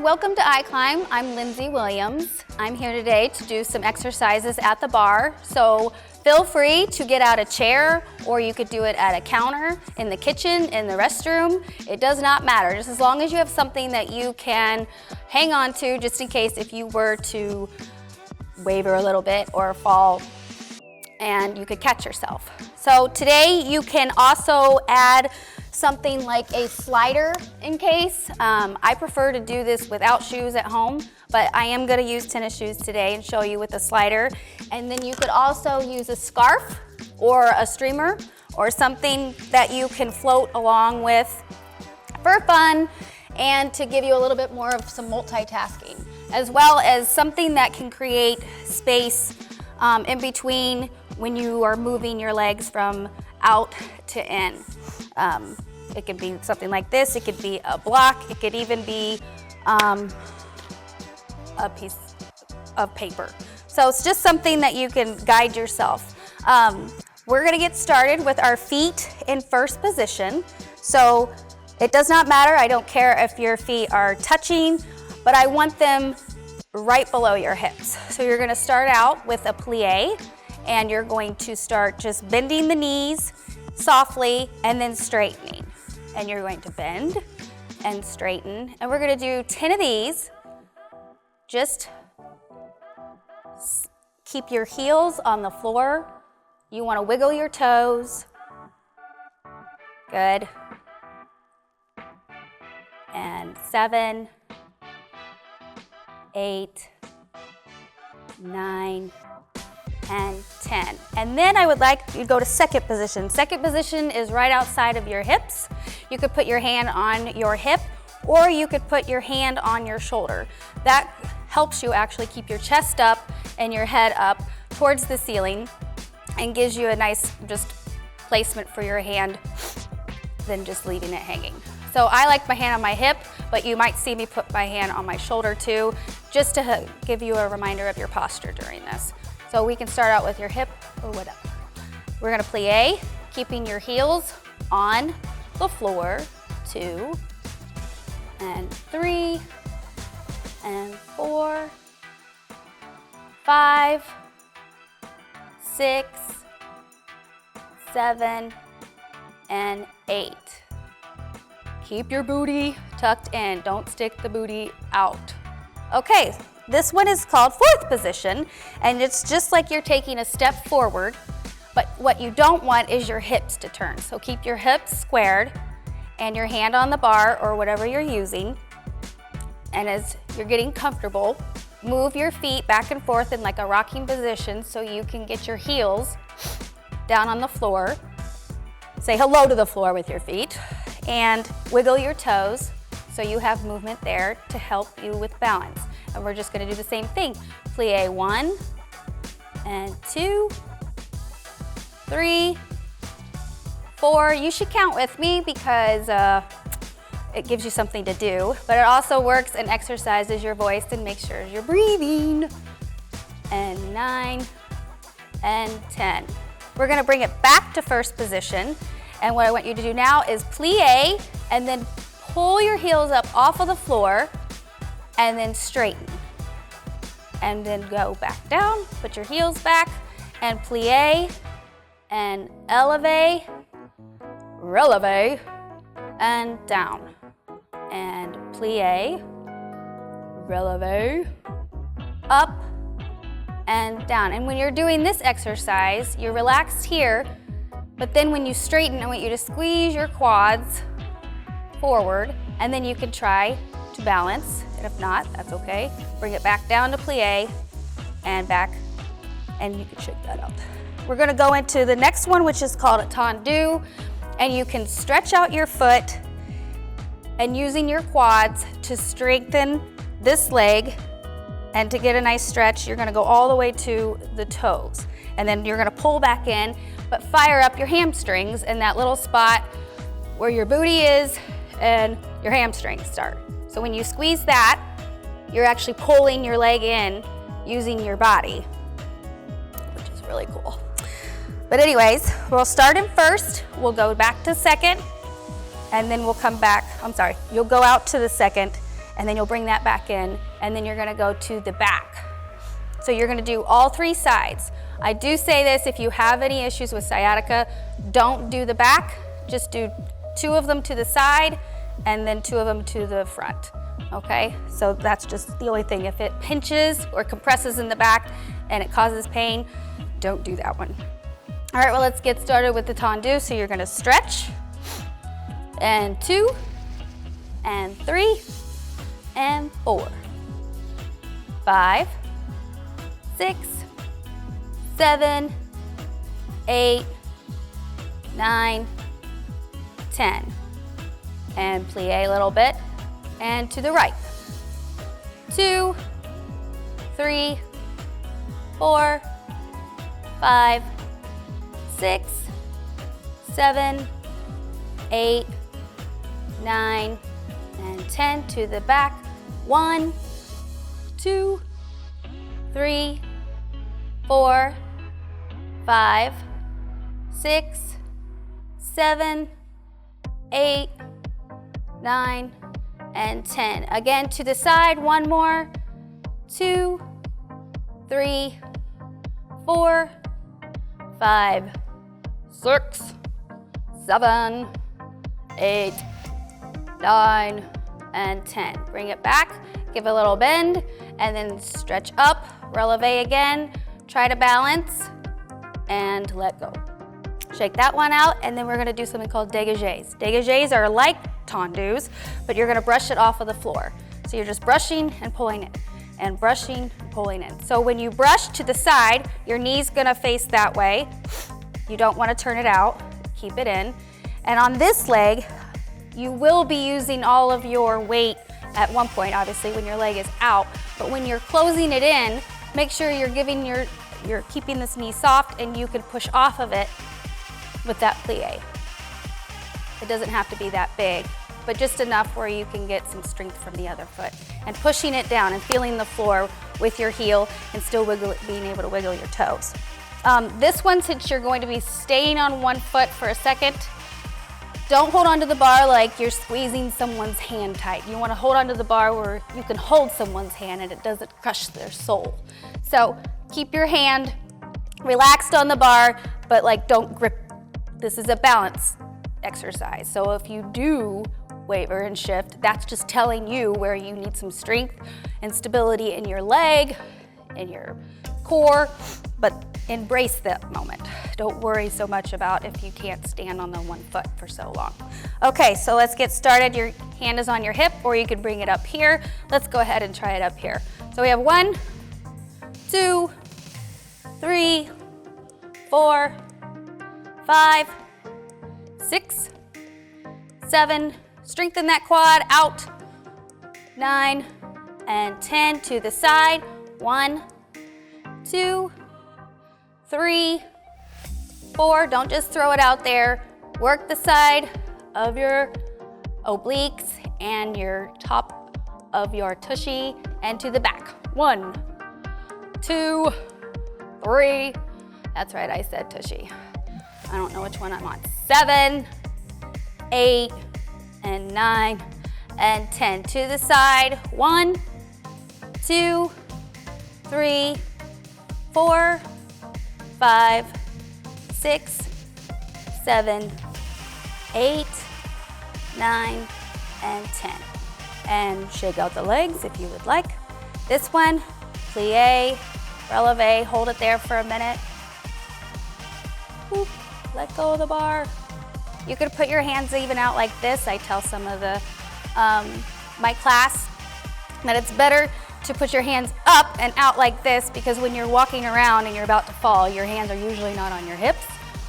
welcome to iClimb. I'm Lindsay Williams. I'm here today to do some exercises at the bar. So feel free to get out a chair, or you could do it at a counter, in the kitchen, in the restroom. It does not matter, just as long as you have something that you can hang on to just in case if you were to waver a little bit or fall and you could catch yourself. So today you can also add something like a slider in case. I prefer to do this without shoes at home, but I am going to use tennis shoes today and show you with a slider. And then you could also use a scarf or a streamer or something that you can float along with for fun and to give you a little bit more of some multitasking, as well as something that can create space in between when you are moving your legs from out to in. It could be something like this, it could be a block, it could even be a piece of paper. So it's just something that you can guide yourself. We're gonna get started with our feet in first position. So it does not matter, I don't care if your feet are touching, but I want them right below your hips. So you're gonna start out with a plie, and you're going to start just bending the knees softly and then straightening. And you're going to bend and straighten. And we're gonna do 10 of these. Just keep your heels on the floor. You wanna wiggle your toes. Good. And 7, 8, 9, and 10. And then I would like you to go to second position. Second position is right outside of your hips. You could put your hand on your hip, or you could put your hand on your shoulder. That helps you actually keep your chest up and your head up towards the ceiling and gives you a nice just placement for your hand than just leaving it hanging. So I like my hand on my hip, but you might see me put my hand on my shoulder too, just to give you a reminder of your posture during this. So we can start out with your hip or whatever. We're gonna plie, keeping your heels on the floor. 2, and 3, and 4, 5, 6, 7, and 8. Keep your booty tucked in. Don't stick the booty out. Okay, this one is called fourth position, and it's just like you're taking a step forward, but what you don't want is your hips to turn. So keep your hips squared and your hand on the bar or whatever you're using. And as you're getting comfortable, move your feet back and forth in like a rocking position so you can get your heels down on the floor. Say hello to the floor with your feet and wiggle your toes so you have movement there to help you with balance. And we're just gonna do the same thing. Plie 1, and 2, 3, 4. You should count with me because it gives you something to do, but it also works and exercises your voice and makes sure you're breathing. And 9, and 10. We're gonna bring it back to first position. And what I want you to do now is plie and then pull your heels up off of the floor and then straighten. And then go back down, put your heels back and plie and elevate, releve, and down. And plie, releve, up and down. And when you're doing this exercise, you're relaxed here, but then when you straighten, I want you to squeeze your quads forward, and then you can try to balance, and if not, that's okay. Bring it back down to plie and back, and you can shake that out. We're gonna go into the next one, which is called a tendu, and you can stretch out your foot and using your quads to strengthen this leg, and to get a nice stretch, you're gonna go all the way to the toes, and then you're gonna pull back in, but fire up your hamstrings in that little spot where your booty is and your hamstrings start. So when you squeeze that, you're actually pulling your leg in using your body, which is really cool. But anyways, we'll start in first, we'll go back to second, and then we'll come back, you'll go out to the second, and then you'll bring that back in, and then you're gonna go to the back. So you're gonna do all 3 sides. I do say this, if you have any issues with sciatica, don't do the back, just do 2 of them to the side, and then 2 of them to the front, okay? So that's just the only thing. If it pinches or compresses in the back and it causes pain, don't do that one. All right, well, let's get started with the tendu. So you're gonna stretch, and 2, and 3, and 4, 5, 6, 7, 8, 9, 10. And plie a little bit, and to the right. 2, 3, 4, 5, 6, 7, 8, 9, and 10. To the back. 1, 2, 3, 4, 5, 6, 7, 8, 9, and 10. Again, to the side, 1 more. 2, 3, 4, 5, 6, 7, 8, 9, and 10. Bring it back, give a little bend, and then stretch up, releve again, try to balance, and let go. Shake that one out, and then we're gonna do something called dégagés. Dégagés are like tendus, but you're gonna brush it off of the floor. So you're just brushing and pulling in, and brushing and pulling in. So when you brush to the side, your knee's gonna face that way. You don't wanna turn it out, keep it in. And on this leg, you will be using all of your weight at one point, obviously, when your leg is out. But when you're closing it in, make sure you're keeping this knee soft, and you can push off of it with that plie. It doesn't have to be that big, but just enough where you can get some strength from the other foot. And pushing it down and feeling the floor with your heel and still being able to wiggle your toes. This one, since you're going to be staying on one foot for a second, don't hold onto the bar like you're squeezing someone's hand tight. You want to hold onto the bar where you can hold someone's hand and it doesn't crush their sole. So keep your hand relaxed on the bar, but don't grip. This is a balance exercise. So if you do waver and shift, that's just telling you where you need some strength and stability in your leg, in your core, but embrace that moment. Don't worry so much about if you can't stand on the one foot for so long. Okay, so let's get started. Your hand is on your hip, or you can bring it up here. Let's go ahead and try it up here. So we have 1, 2, 3, 4, 5, 6, 7, strengthen that quad, out, 9, and 10. To the side, 1, 2, 3, 4, don't just throw it out there. Work the side of your obliques and your top of your tushy, and to the back. 1, 2, 3, that's right, I said tushy. I don't know which one I'm on. 7, 8, and 9, and 10. To the side, 1, 2, 3, 4, 5, 6, 7, 8, 9, and 10. And shake out the legs if you would like. This one, plie, releve, hold it there for a minute. Whoop, let go of the bar. You could put your hands even out like this. I tell some of my class that it's better to put your hands up and out like this, because when you're walking around and you're about to fall, your hands are usually not on your hips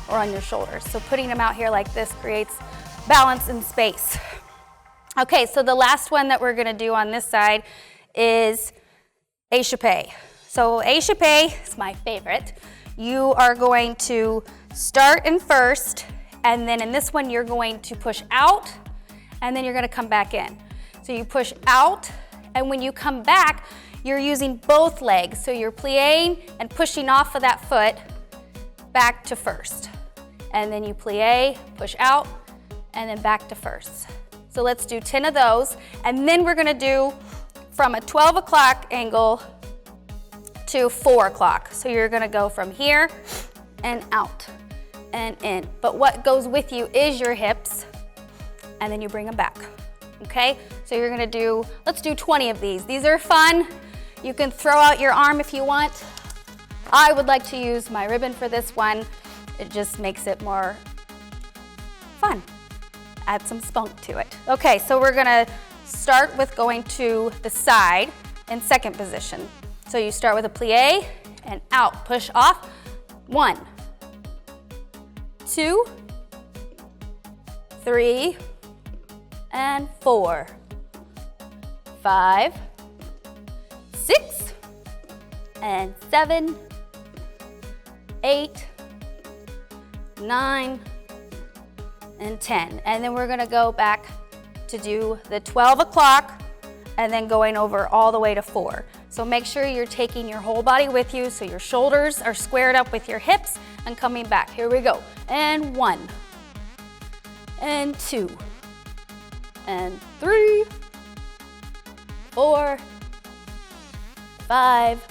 or on your shoulders. So putting them out here like this creates balance and space. Okay, so the last one that we're gonna do on this side is échappé. So échappé is my favorite. You are going to start in first, and then in this one you're going to push out, and then you're gonna come back in. So you push out, and when you come back, you're using both legs. So you're plieing and pushing off of that foot back to first. And then you plie, push out, and then back to first. So So let's do 10 of those. And then we're gonna do from a 12 o'clock angle to 4 o'clock. So you're gonna go from here and out and in. But what goes with you is your hips, and then you bring them back, okay? So you're gonna do, let's do 20 of these. These are fun. You can throw out your arm if you want. I would like to use my ribbon for this one. It just makes it more fun. Add some spunk to it. Okay, so we're gonna start with going to the side in second position. So you start with a plie and out, push off. 1, 2, 3, and 4, 5, 6, and 7, 8, 9, and 10. And then we're gonna go back to do the 12 o'clock and then going over all the way to 4. So make sure you're taking your whole body with you so your shoulders are squared up with your hips and coming back. Here we go. And 1, and 2, and 3, 4, 5,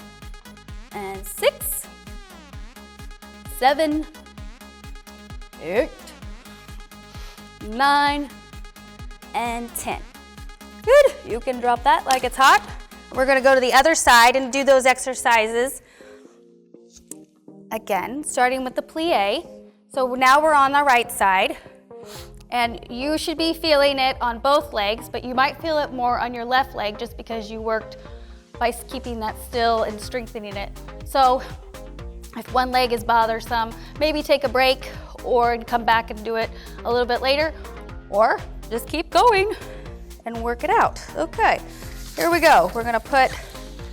and 6, 7, 8, 9, and 10. Good, you can drop that like it's hot. We're gonna go to the other side and do those exercises. Again, starting with the plie. So now we're on the right side, and you should be feeling it on both legs, but you might feel it more on your left leg just because you worked by keeping that still and strengthening it. So if one leg is bothersome, maybe take a break or come back and do it a little bit later, or just keep going and work it out. Okay, here we go. We're gonna put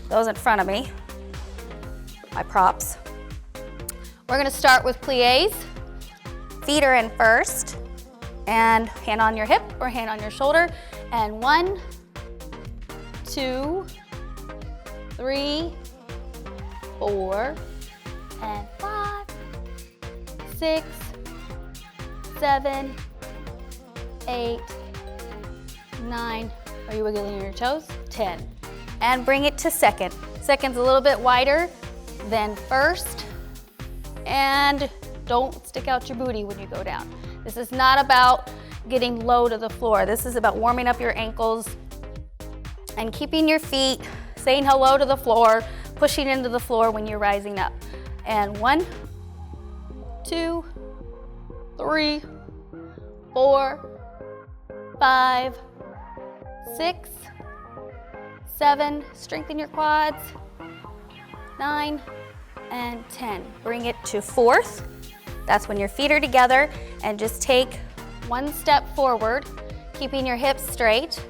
those in front of me, my props. We're gonna start with plies. Feet are in first, and hand on your hip or hand on your shoulder. And 1, 2, 3, 4, and 5, 6, 7, 8, 9, are you wiggling your toes? 10. And bring it to second. Second's a little bit wider than first. And don't stick out your booty when you go down. This is not about getting low to the floor. This is about warming up your ankles and keeping your feet, saying hello to the floor, pushing into the floor when you're rising up. And 1, 2, 3, 4, 5, 6, 7, strengthen your quads, 9, and 10. Bring it to fourth. That's when your feet are together, and just take one step forward, keeping your hips straight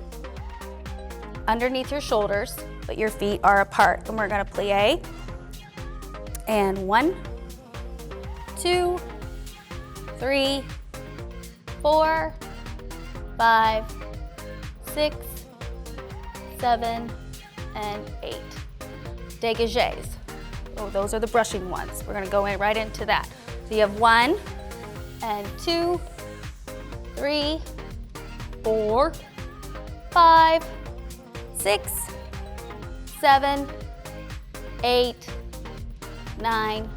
underneath your shoulders, but your feet are apart. And we're gonna plie. And 1, 2, 3, 4, 5, 6, 7, and 8. Dégagés. Oh, those are the brushing ones. We're gonna go right into that. So you have 1, and 2, 3, 4, 5, 6, 7, 8, 9,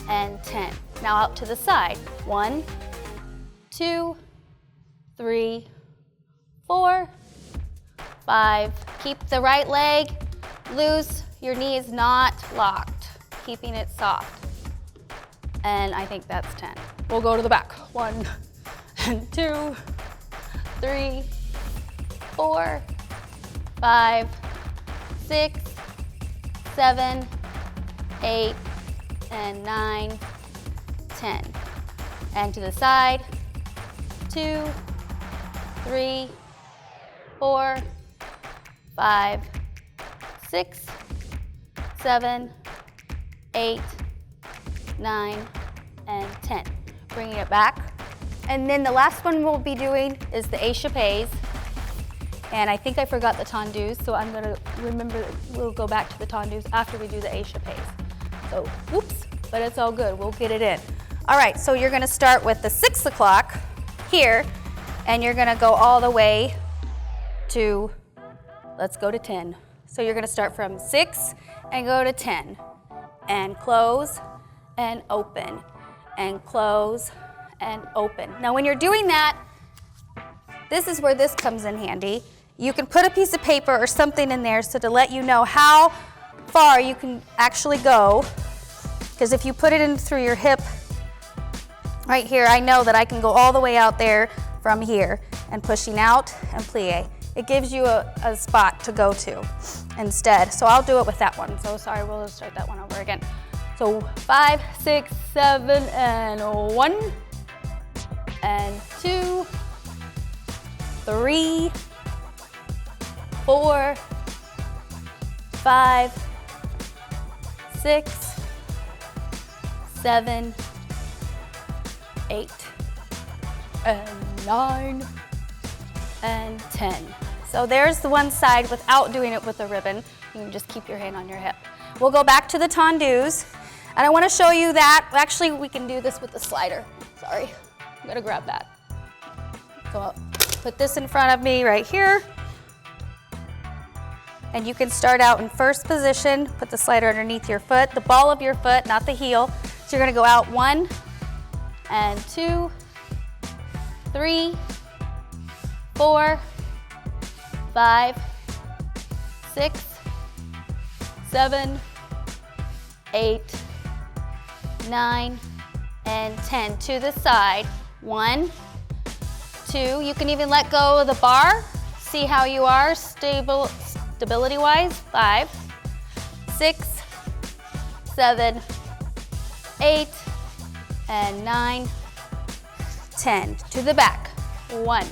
and 10. Now out to the side. 1, 2, 3, 4, 5. Keep the right leg loose. Your knee is not locked, keeping it soft. And I think that's 10. We'll go to the back. 1, and 2, 3, 4, 5, 6, 7, 8, and 9, 10. And to the side. 2, 3, 4, 5, 6, 7, 8, 9, and 10. Bringing it back. And then the last one we'll be doing is the échappés. And I think I forgot the tendus, so I'm gonna remember that we'll go back to the tendus after we do the échappés. So, whoops, but it's all good, we'll get it in. All right, so you're gonna start with the 6 o'clock here, and you're gonna go all the way 2, let's go to 10. So you're gonna start from 6 and go to 10. And close and open and close and open. Now when you're doing that, this is where this comes in handy. You can put a piece of paper or something in there so to let you know how far you can actually go. Because if you put it in through your hip right here, I know that I can go all the way out there from here and pushing out and plie. It gives you a spot to go to instead. So I'll do it with that one. So sorry, we'll start that one over again. So 5, 6, 7, and 1, and 2, 3, 4, 5, 6, 7, 8, and 9, and 10. So there's the one side without doing it with a ribbon. You can just keep your hand on your hip. We'll go back to the tendus, and I want to show you that. Actually, we can do this with the slider. Sorry, I'm gonna grab that. So I'll put this in front of me right here. And you can start out in first position, put the slider underneath your foot, the ball of your foot, not the heel. So you're gonna go out 1, and 2, 3, 4, 5, 6, 7, 8, 9, and 10. To the side. 1, 2. You can even let go of the bar. See how you are stability-wise. 5, 6, 7, 8, and 9, 10. To the back. 1,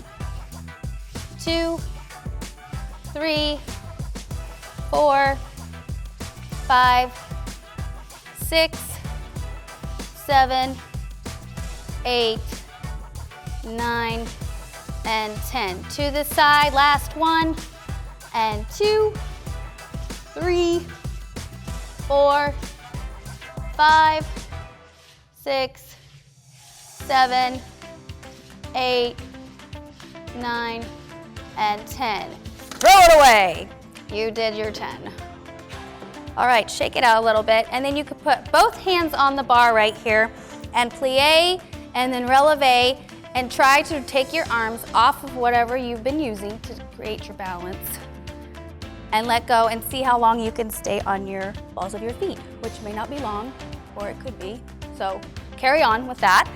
2, 3, 4, 5, 6, 7, 8, 9, and 10. To the side, last 1, and 2, 3, 4, 5, 6, 7, 8, 9, and 10. Throw it away. You did your 10. All right, shake it out a little bit, and then you could put both hands on the bar right here and plie and then releve, and try to take your arms off of whatever you've been using to create your balance and let go and see how long you can stay on your balls of your feet, which may not be long, or it could be. So carry on with that.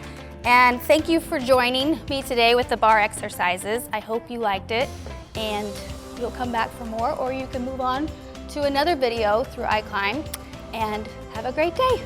And thank you for joining me today with the bar exercises. I hope you liked it, and you'll come back for more, or you can move on to another video through iClimb, and have a great day.